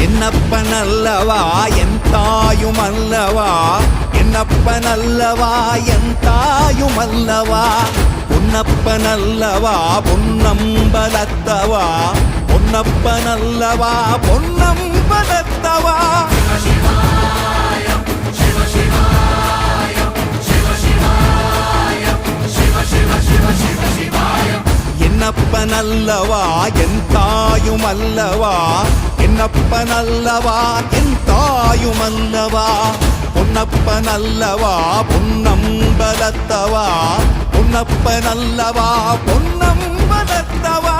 என்னப்பனல்லவா என் தாயுமல்லவா, என்னப்பனல்லவா என் தாயுமல்லவா, பொன்னப்பனல்லவா பொன்னம்பலத்தவா, பொன்னப்பனல்லவா பொன்னம்பலத்தவா. என்னப்பனல்லவா என் தாயுமல்லவா, என்னப்பனல்லவா என் தாயுமல்லவா, பொன்னப்பனல்லவா பொன்னம்பலத்தவா, பொன்னப்பனல்லவா பொன்னம்பலத்தவா.